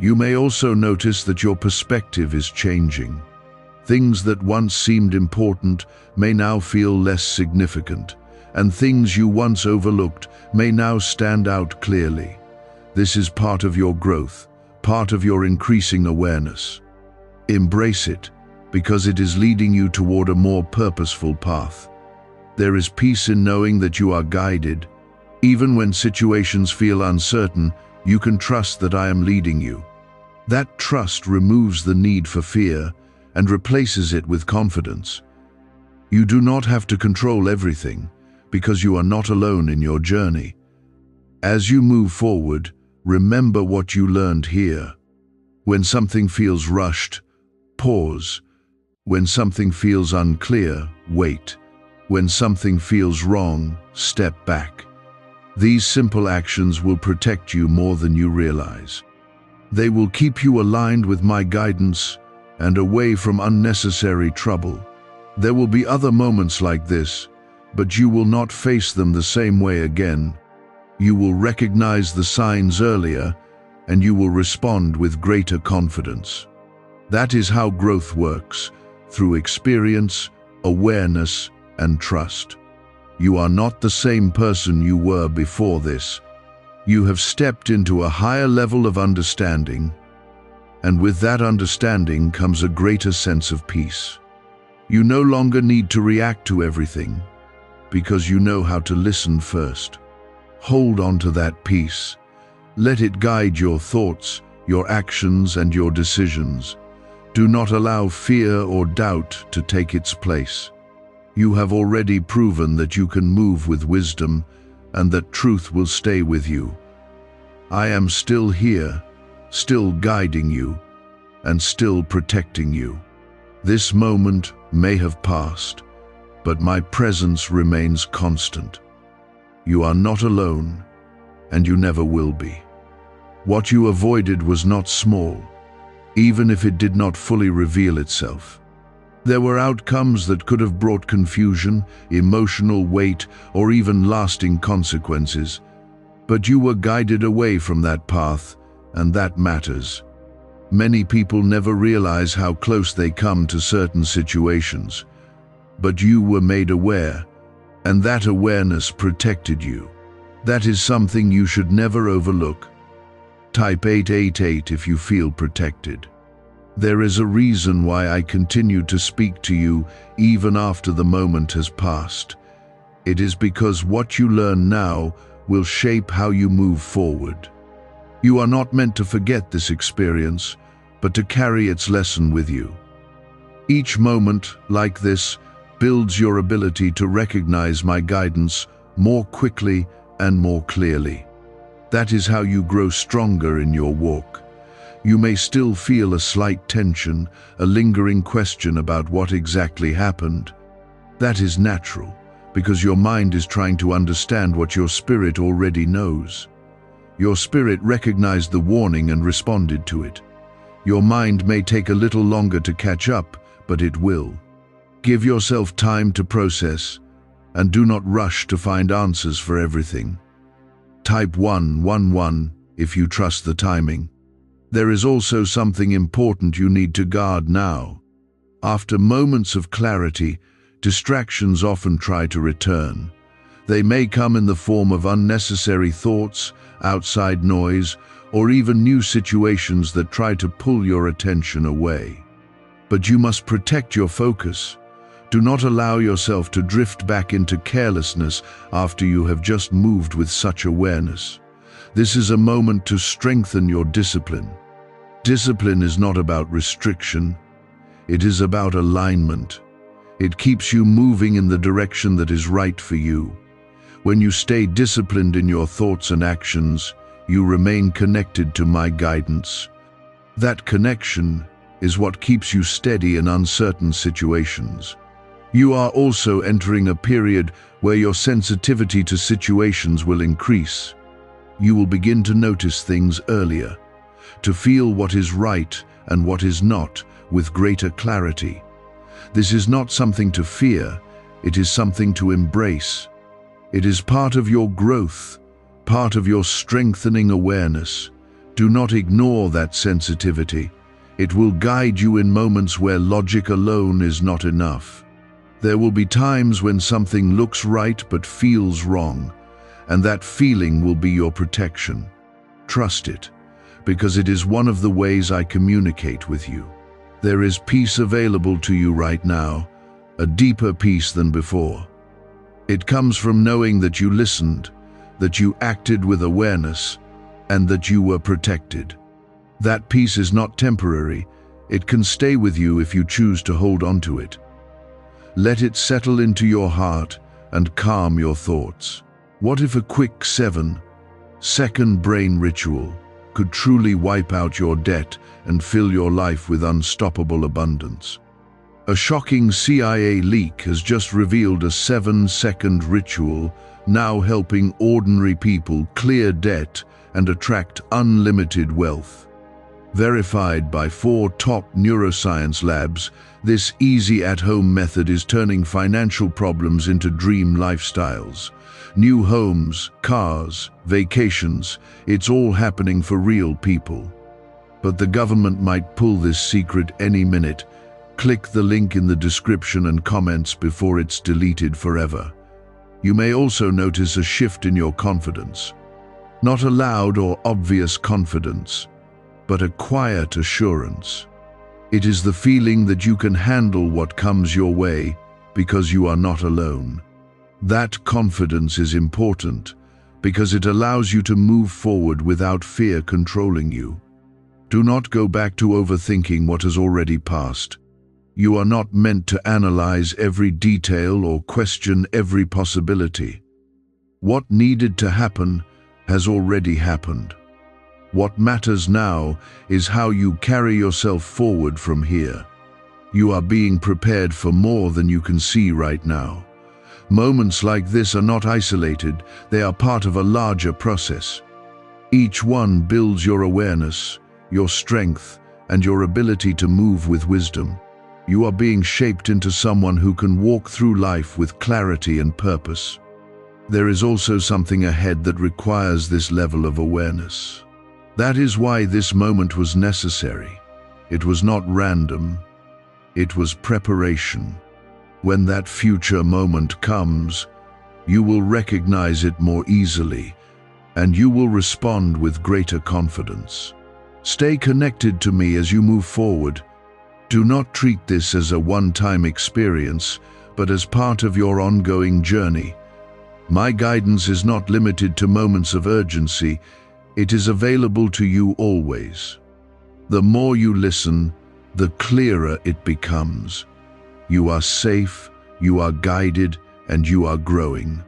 A: You may also notice that your perspective is changing. Things that once seemed important may now feel less significant, and things you once overlooked may now stand out clearly. This is part of your growth, part of your increasing awareness. Embrace it, because it is leading you toward a more purposeful path. There is peace in knowing that you are guided. Even when situations feel uncertain, you can trust that I am leading you. That trust removes the need for fear and replaces it with confidence. You do not have to control everything, because you are not alone in your journey. As you move forward, remember what you learned here. When something feels rushed, pause. When something feels unclear, wait. When something feels wrong, step back. These simple actions will protect you more than you realize. They will keep you aligned with my guidance and away from unnecessary trouble. There will be other moments like this, but you will not face them the same way again. You will recognize the signs earlier, and you will respond with greater confidence. That is how growth works, through experience, awareness, and trust. You are not the same person you were before this. You have stepped into a higher level of understanding, and with that understanding comes a greater sense of peace. You no longer need to react to everything, because you know how to listen first. Hold on to that peace. Let it guide your thoughts, your actions, and your decisions. Do not allow fear or doubt to take its place. You have already proven that you can move with wisdom and that truth will stay with you. I am still here, still guiding you, and still protecting you. This moment may have passed, but my presence remains constant. You are not alone, and you never will be. What you avoided was not small, even if it did not fully reveal itself. There were outcomes that could have brought confusion, emotional weight, or even lasting consequences, but you were guided away from that path, and that matters. Many people never realize how close they come to certain situations, but you were made aware, and that awareness protected you. That is something you should never overlook. Type 888 if you feel protected. There is a reason why I continue to speak to you even after the moment has passed. It is because what you learn now will shape how you move forward. You are not meant to forget this experience, but to carry its lesson with you. Each moment, like this, builds your ability to recognize my guidance more quickly and more clearly. That is how you grow stronger in your walk. You may still feel a slight tension, a lingering question about what exactly happened. That is natural, because your mind is trying to understand what your spirit already knows. Your spirit recognized the warning and responded to it. Your mind may take a little longer to catch up, but it will. Give yourself time to process, and do not rush to find answers for everything. Type 111 if you trust the timing. There is also something important you need to guard now. After moments of clarity, distractions often try to return. They may come in the form of unnecessary thoughts, outside noise, or even new situations that try to pull your attention away. But you must protect your focus. Do not allow yourself to drift back into carelessness after you have just moved with such awareness. This is a moment to strengthen your discipline. Discipline is not about restriction. It is about alignment. It keeps you moving in the direction that is right for you. When you stay disciplined in your thoughts and actions, you remain connected to my guidance. That connection is what keeps you steady in uncertain situations. You are also entering a period where your sensitivity to situations will increase. You will begin to notice things earlier, to feel what is right and what is not with greater clarity. This is not something to fear, it is something to embrace. It is part of your growth, part of your strengthening awareness. Do not ignore that sensitivity. It will guide you in moments where logic alone is not enough. There will be times when something looks right but feels wrong, and that feeling will be your protection. Trust it, because it is one of the ways I communicate with you. There is peace available to you right now, a deeper peace than before. It comes from knowing that you listened, that you acted with awareness, and that you were protected. That peace is not temporary. It can stay with you if you choose to hold on to it. Let it settle into your heart and calm your thoughts. What if a quick 7-second brain ritual could truly wipe out your debt and fill your life with unstoppable abundance? A shocking CIA leak has just revealed a 7-second ritual now helping ordinary people clear debt and attract unlimited wealth. Verified by 4 top neuroscience labs, this easy at-home method is turning financial problems into dream lifestyles. New homes, cars, vacations, it's all happening for real people. But the government might pull this secret any minute. Click the link in the description and comments before it's deleted forever. You may also notice a shift in your confidence. Not a loud or obvious confidence, but a quiet assurance. It is the feeling that you can handle what comes your way because you are not alone. That confidence is important because it allows you to move forward without fear controlling you. Do not go back to overthinking what has already passed. You are not meant to analyze every detail or question every possibility. What needed to happen has already happened. What matters now is how you carry yourself forward from here. You are being prepared for more than you can see right now. Moments like this are not isolated, they are part of a larger process. Each one builds your awareness, your strength, and your ability to move with wisdom. You are being shaped into someone who can walk through life with clarity and purpose. There is also something ahead that requires this level of awareness. That is why this moment was necessary. It was not random. It was preparation. When that future moment comes, you will recognize it more easily, and you will respond with greater confidence. Stay connected to me as you move forward. Do not treat this as a one-time experience, but as part of your ongoing journey. My guidance is not limited to moments of urgency. It is available to you always. The more you listen, the clearer it becomes. You are safe, you are guided, and you are growing.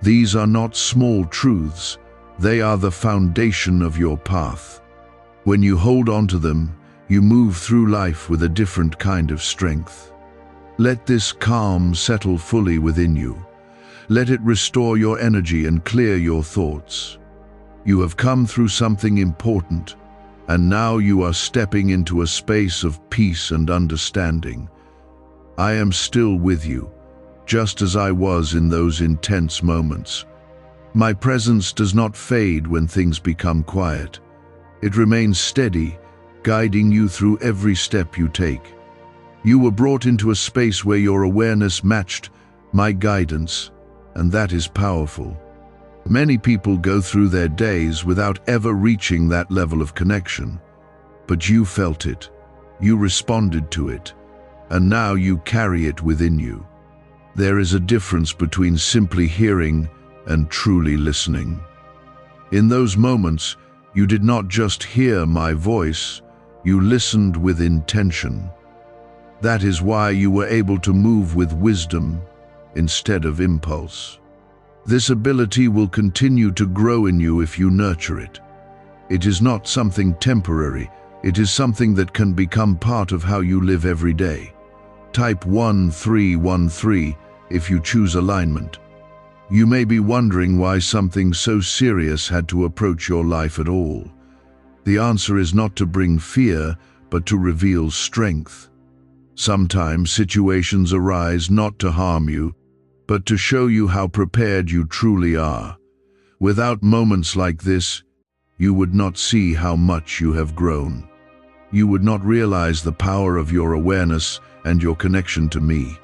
A: These are not small truths. They are the foundation of your path. When you hold on to them, you move through life with a different kind of strength. Let this calm settle fully within you. Let it restore your energy and clear your thoughts. You have come through something important, and now you are stepping into a space of peace and understanding. I am still with you, just as I was in those intense moments. My presence does not fade when things become quiet. It remains steady, guiding you through every step you take. You were brought into a space where your awareness matched my guidance, and that is powerful. Many people go through their days without ever reaching that level of connection. But you felt it, you responded to it, and now you carry it within you. There is a difference between simply hearing and truly listening. In those moments, you did not just hear my voice, you listened with intention. That is why you were able to move with wisdom instead of impulse. This ability will continue to grow in you if you nurture it. It is not something temporary, it is something that can become part of how you live every day. Type 1313 if you choose alignment. You may be wondering why something so serious had to approach your life at all. The answer is not to bring fear, but to reveal strength. Sometimes situations arise not to harm you, but to show you how prepared you truly are. Without moments like this, you would not see how much you have grown. You would not realize the power of your awareness and your connection to me.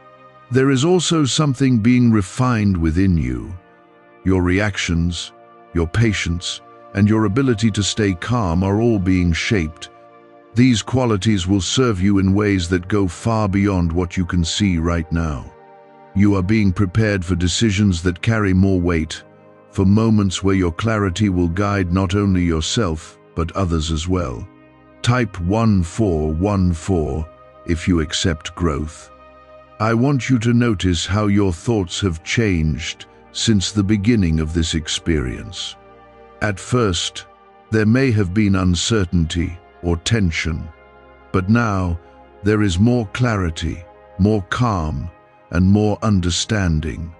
A: There is also something being refined within you. Your reactions, your patience, and your ability to stay calm are all being shaped. These qualities will serve you in ways that go far beyond what you can see right now. You are being prepared for decisions that carry more weight, for moments where your clarity will guide not only yourself, but others as well. Type 1414 if you accept growth. I want you to notice how your thoughts have changed since the beginning of this experience. At first, there may have been uncertainty or tension, but now there is more clarity, more calm, and more understanding.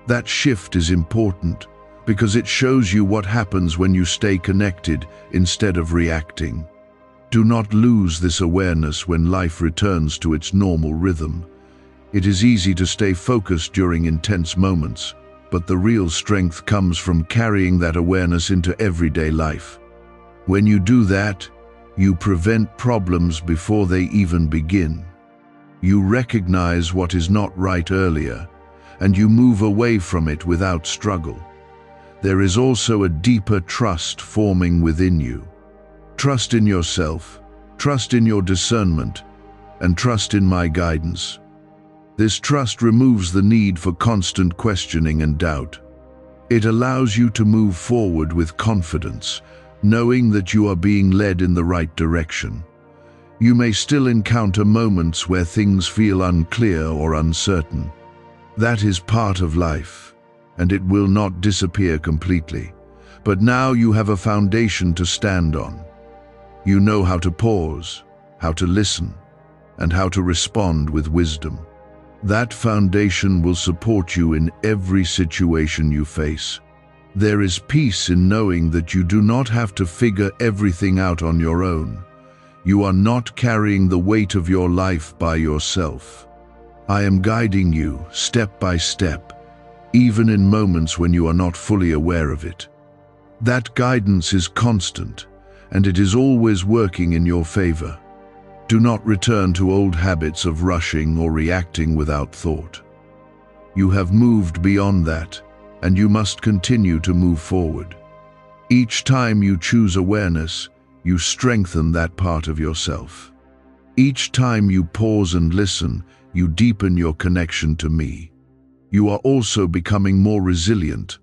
A: That shift is important because it shows you what happens when you stay connected instead of reacting. Do not lose this awareness when life returns to its normal rhythm. It is easy to stay focused during intense moments, but the real strength comes from carrying that awareness into everyday life. When you do that, you prevent problems before they even begin. You recognize what is not right earlier, and you move away from it without struggle. There is also a deeper trust forming within you. Trust in yourself, trust in your discernment, and trust in my guidance. This trust removes the need for constant questioning and doubt. It allows you to move forward with confidence, knowing that you are being led in the right direction. You may still encounter moments where things feel unclear or uncertain. That is part of life, and it will not disappear completely. But now you have a foundation to stand on. You know how to pause, how to listen, and how to respond with wisdom. That foundation will support you in every situation you face. There is peace in knowing that you do not have to figure everything out on your own. You are not carrying the weight of your life by yourself. I am guiding you step by step, even in moments when you are not fully aware of it. That guidance is constant, and it is always working in your favor. Do not return to old habits of rushing or reacting without thought. You have moved beyond that, and you must continue to move forward. Each time you choose awareness, you strengthen that part of yourself. Each time you pause and listen, you deepen your connection to me. You are also becoming more resilient.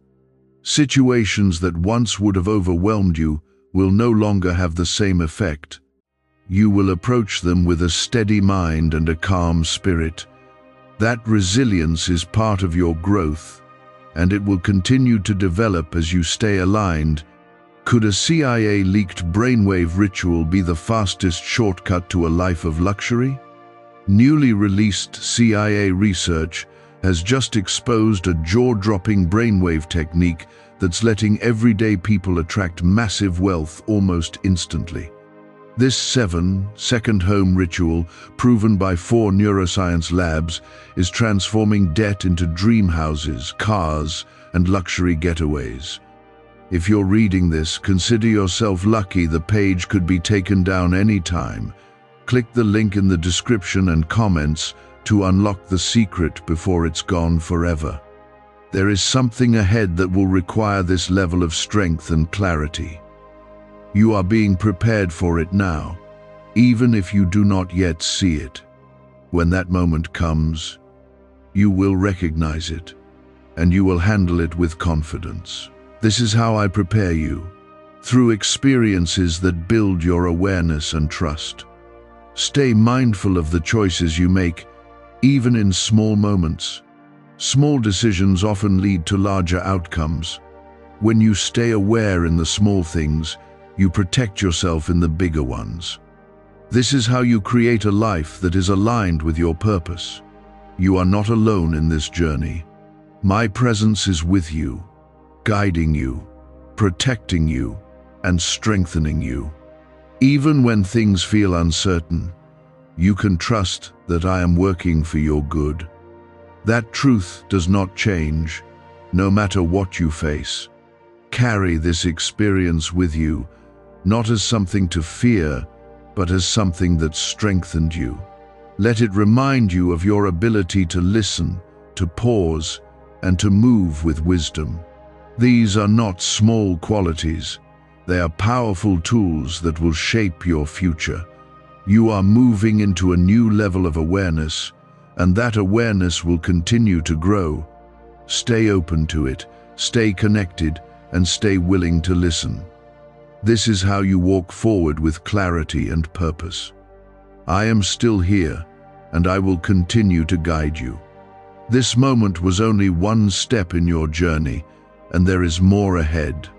A: Situations that once would have overwhelmed you will no longer have the same effect. You will approach them with a steady mind and a calm spirit. That resilience is part of your growth, and it will continue to develop as you stay aligned. Could a CIA-leaked brainwave ritual be the fastest shortcut to a life of luxury? Newly released CIA research has just exposed a jaw-dropping brainwave technique that's letting everyday people attract massive wealth almost instantly. This 7-second home ritual, proven by 4 neuroscience labs, is transforming debt into dream houses, cars, and luxury getaways. If you're reading this, consider yourself lucky. The page could be taken down anytime. Click the link in the description and comments to unlock the secret before it's gone forever. There is something ahead that will require this level of strength and clarity. You are being prepared for it now, even if you do not yet see it. When that moment comes, you will recognize it, and you will handle it with confidence. This is how I prepare you, through experiences that build your awareness and trust. Stay mindful of the choices you make, even in small moments. Small decisions often lead to larger outcomes. When you stay aware in the small things, you protect yourself in the bigger ones. This is how you create a life that is aligned with your purpose. You are not alone in this journey. My presence is with you, guiding you, protecting you, and strengthening you. Even when things feel uncertain, you can trust that I am working for your good. That truth does not change, no matter what you face. Carry this experience with you, not as something to fear, but as something that strengthened you. Let it remind you of your ability to listen, to pause, and to move with wisdom. These are not small qualities. They are powerful tools that will shape your future. You are moving into a new level of awareness, and that awareness will continue to grow. Stay open to it, stay connected, and stay willing to listen. This is how you walk forward with clarity and purpose. I am still here, and I will continue to guide you. This moment was only one step in your journey, and there is more ahead.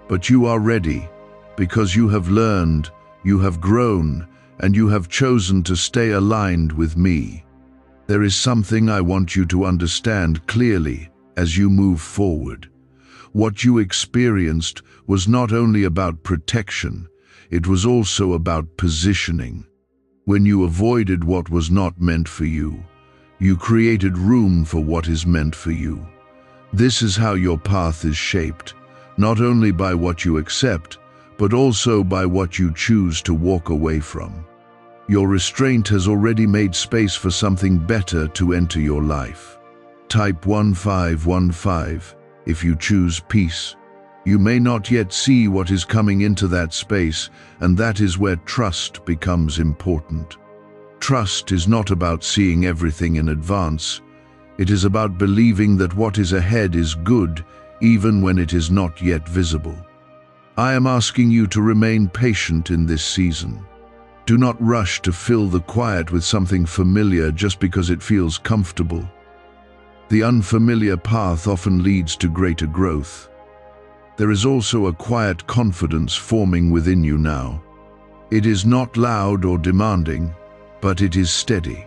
A: But you are ready, because you have learned, you have grown, and you have chosen to stay aligned with me. There is something I want you to understand clearly as you move forward. What you experienced was not only about protection, it was also about positioning. When you avoided what was not meant for you, you created room for what is meant for you. This is how your path is shaped, not only by what you accept, but also by what you choose to walk away from. Your restraint has already made space for something better to enter your life. Type 1515 if you choose peace. You may not yet see what is coming into that space, and that is where trust becomes important. Trust is not about seeing everything in advance. It is about believing that what is ahead is good, even when it is not yet visible. I am asking you to remain patient in this season. Do not rush to fill the quiet with something familiar just because it feels comfortable. The unfamiliar path often leads to greater growth. There is also a quiet confidence forming within you now. It is not loud or demanding, but it is steady.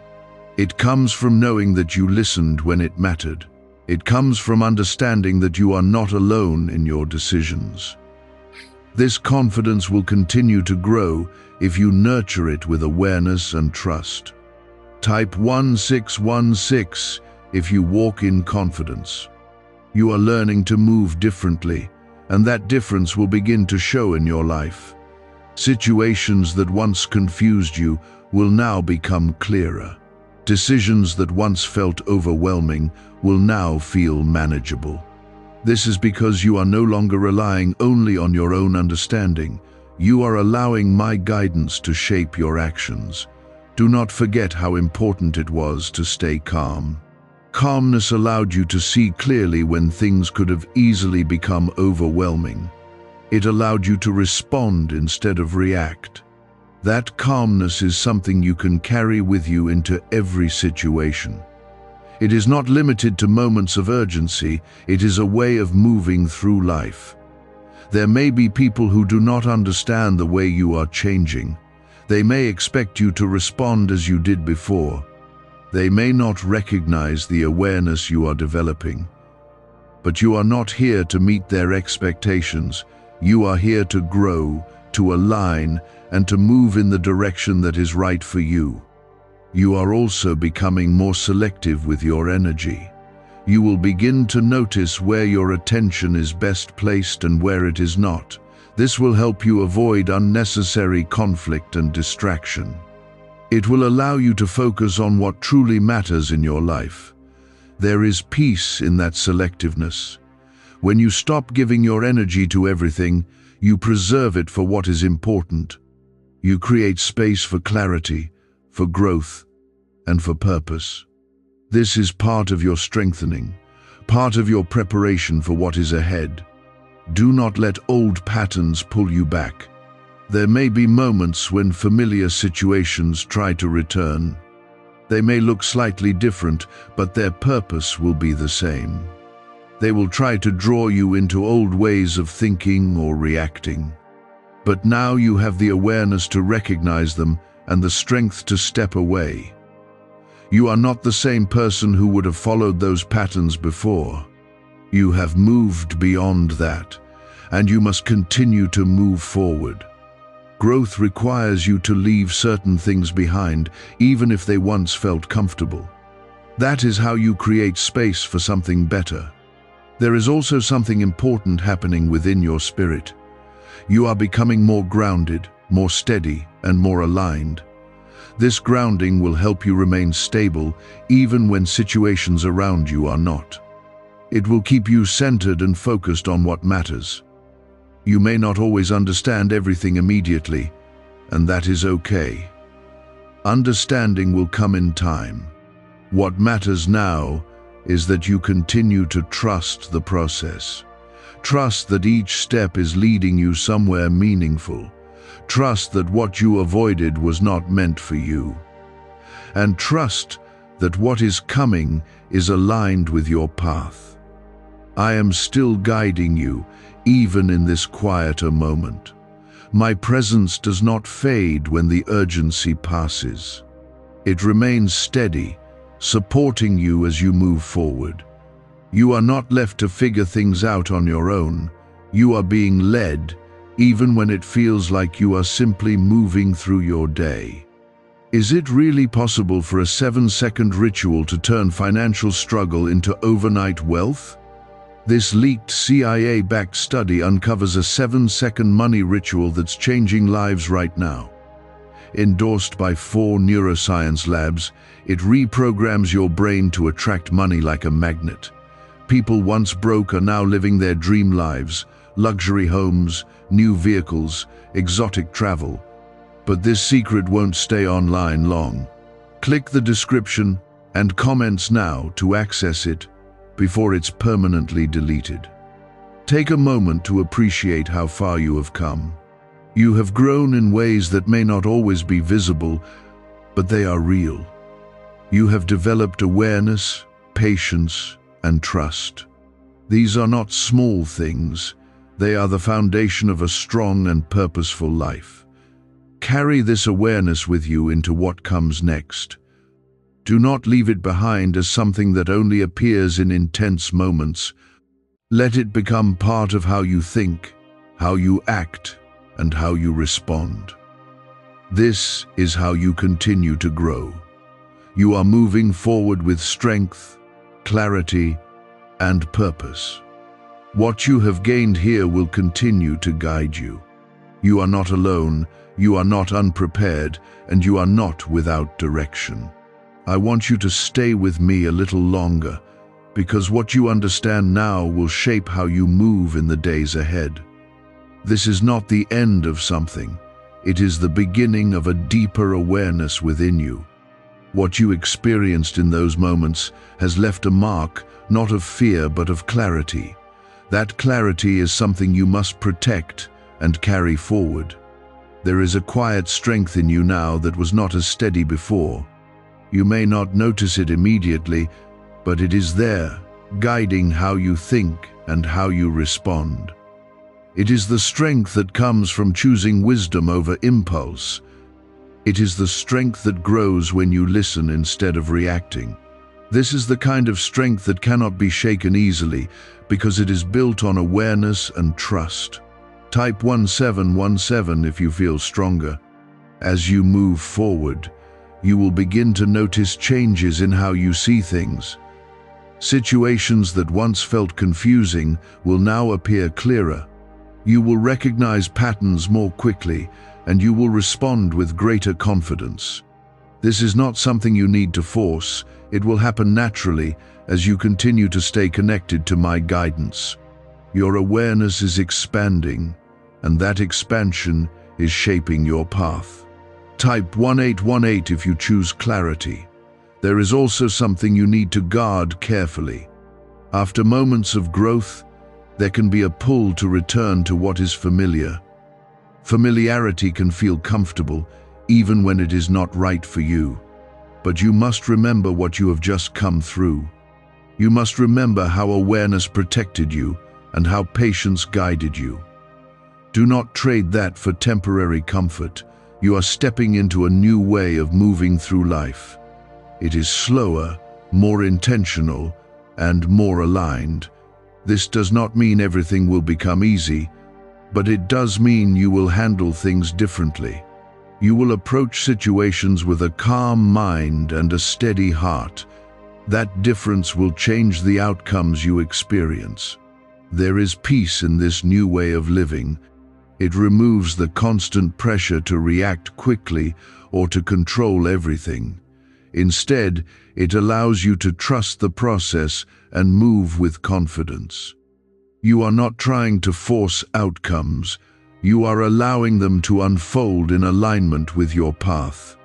A: It comes from knowing that you listened when it mattered. It comes from understanding that you are not alone in your decisions. This confidence will continue to grow if you nurture it with awareness and trust. Type 1616 if you walk in confidence. You are learning to move differently, and that difference will begin to show in your life. Situations that once confused you will now become clearer. Decisions that once felt overwhelming will now feel manageable. This is because you are no longer relying only on your own understanding. You are allowing my guidance to shape your actions. Do not forget how important it was to stay calm. Calmness allowed you to see clearly when things could have easily become overwhelming. It allowed you to respond instead of react. That calmness is something you can carry with you into every situation. It is not limited to moments of urgency, it is a way of moving through life. There may be people who do not understand the way you are changing. They may expect you to respond as you did before. They may not recognize the awareness you are developing. But you are not here to meet their expectations. You are here to grow, to align, and to move in the direction that is right for you. You are also becoming more selective with your energy. You will begin to notice where your attention is best placed and where it is not. This will help you avoid unnecessary conflict and distraction. It will allow you to focus on what truly matters in your life. There is peace in that selectiveness. When you stop giving your energy to everything, you preserve it for what is important. You create space for clarity, for growth, and for purpose. This is part of your strengthening, part of your preparation for what is ahead. Do not let old patterns pull you back. There may be moments when familiar situations try to return. They may look slightly different, but their purpose will be the same. They will try to draw you into old ways of thinking or reacting. But now you have the awareness to recognize them and the strength to step away. You are not the same person who would have followed those patterns before. You have moved beyond that, and you must continue to move forward. Growth requires you to leave certain things behind, even if they once felt comfortable. That is how you create space for something better. There is also something important happening within your spirit. You are becoming more grounded, more steady, and more aligned. This grounding will help you remain stable even when situations around you are not. It will keep you centered and focused on what matters. You may not always understand everything immediately, and that is okay. Understanding will come in time. What matters now is that you continue to trust the process. Trust that each step is leading you somewhere meaningful. Trust that what you avoided was not meant for you. And trust that what is coming is aligned with your path. I am still guiding you, even in this quieter moment. My presence does not fade when the urgency passes. It remains steady, supporting you as you move forward. You are not left to figure things out on your own. You are being led, even when it feels like you are simply moving through your day. Is it really possible for a 7-second ritual to turn financial struggle into overnight wealth? This leaked CIA-backed study uncovers a 7-second money ritual that's changing lives right now. Endorsed by 4 neuroscience labs, it reprograms your brain to attract money like a magnet. People once broke are now living their dream lives, luxury homes, new vehicles, exotic travel. But this secret won't stay online long. Click the description and comments now to access it before it's permanently deleted. Take a moment to appreciate how far you have come. You have grown in ways that may not always be visible, but they are real. You have developed awareness, patience, and trust. These are not small things. They are the foundation of a strong and purposeful life. Carry this awareness with you into what comes next. Do not leave it behind as something that only appears in intense moments. Let it become part of how you think, how you act, and how you respond. This is how you continue to grow. You are moving forward with strength, clarity, and purpose. What you have gained here will continue to guide you. You are not alone, you are not unprepared, and you are not without direction. I want you to stay with me a little longer, because what you understand now will shape how you move in the days ahead. This is not the end of something. It is the beginning of a deeper awareness within you. What you experienced in those moments has left a mark, not of fear but of clarity. That clarity is something you must protect and carry forward. There is a quiet strength in you now that was not as steady before. You may not notice it immediately, but it is there, guiding how you think and how you respond. It is the strength that comes from choosing wisdom over impulse. It is the strength that grows when you listen instead of reacting. This is the kind of strength that cannot be shaken easily because it is built on awareness and trust. Type 1717 if you feel stronger. As you move forward, you will begin to notice changes in how you see things. Situations that once felt confusing will now appear clearer. You will recognize patterns more quickly, and you will respond with greater confidence. This is not something you need to force. It will happen naturally as you continue to stay connected to my guidance. Your awareness is expanding, and that expansion is shaping your path. Type 1818 if you choose clarity. There is also something you need to guard carefully. After moments of growth, there can be a pull to return to what is familiar. Familiarity can feel comfortable, even when it is not right for you. But you must remember what you have just come through. You must remember how awareness protected you and how patience guided you. Do not trade that for temporary comfort. You are stepping into a new way of moving through life. It is slower, more intentional, and more aligned. This does not mean everything will become easy, but it does mean you will handle things differently. You will approach situations with a calm mind and a steady heart. That difference will change the outcomes you experience. There is peace in this new way of living. It removes the constant pressure to react quickly or to control everything. Instead, it allows you to trust the process and move with confidence. You are not trying to force outcomes. You are allowing them to unfold in alignment with your path.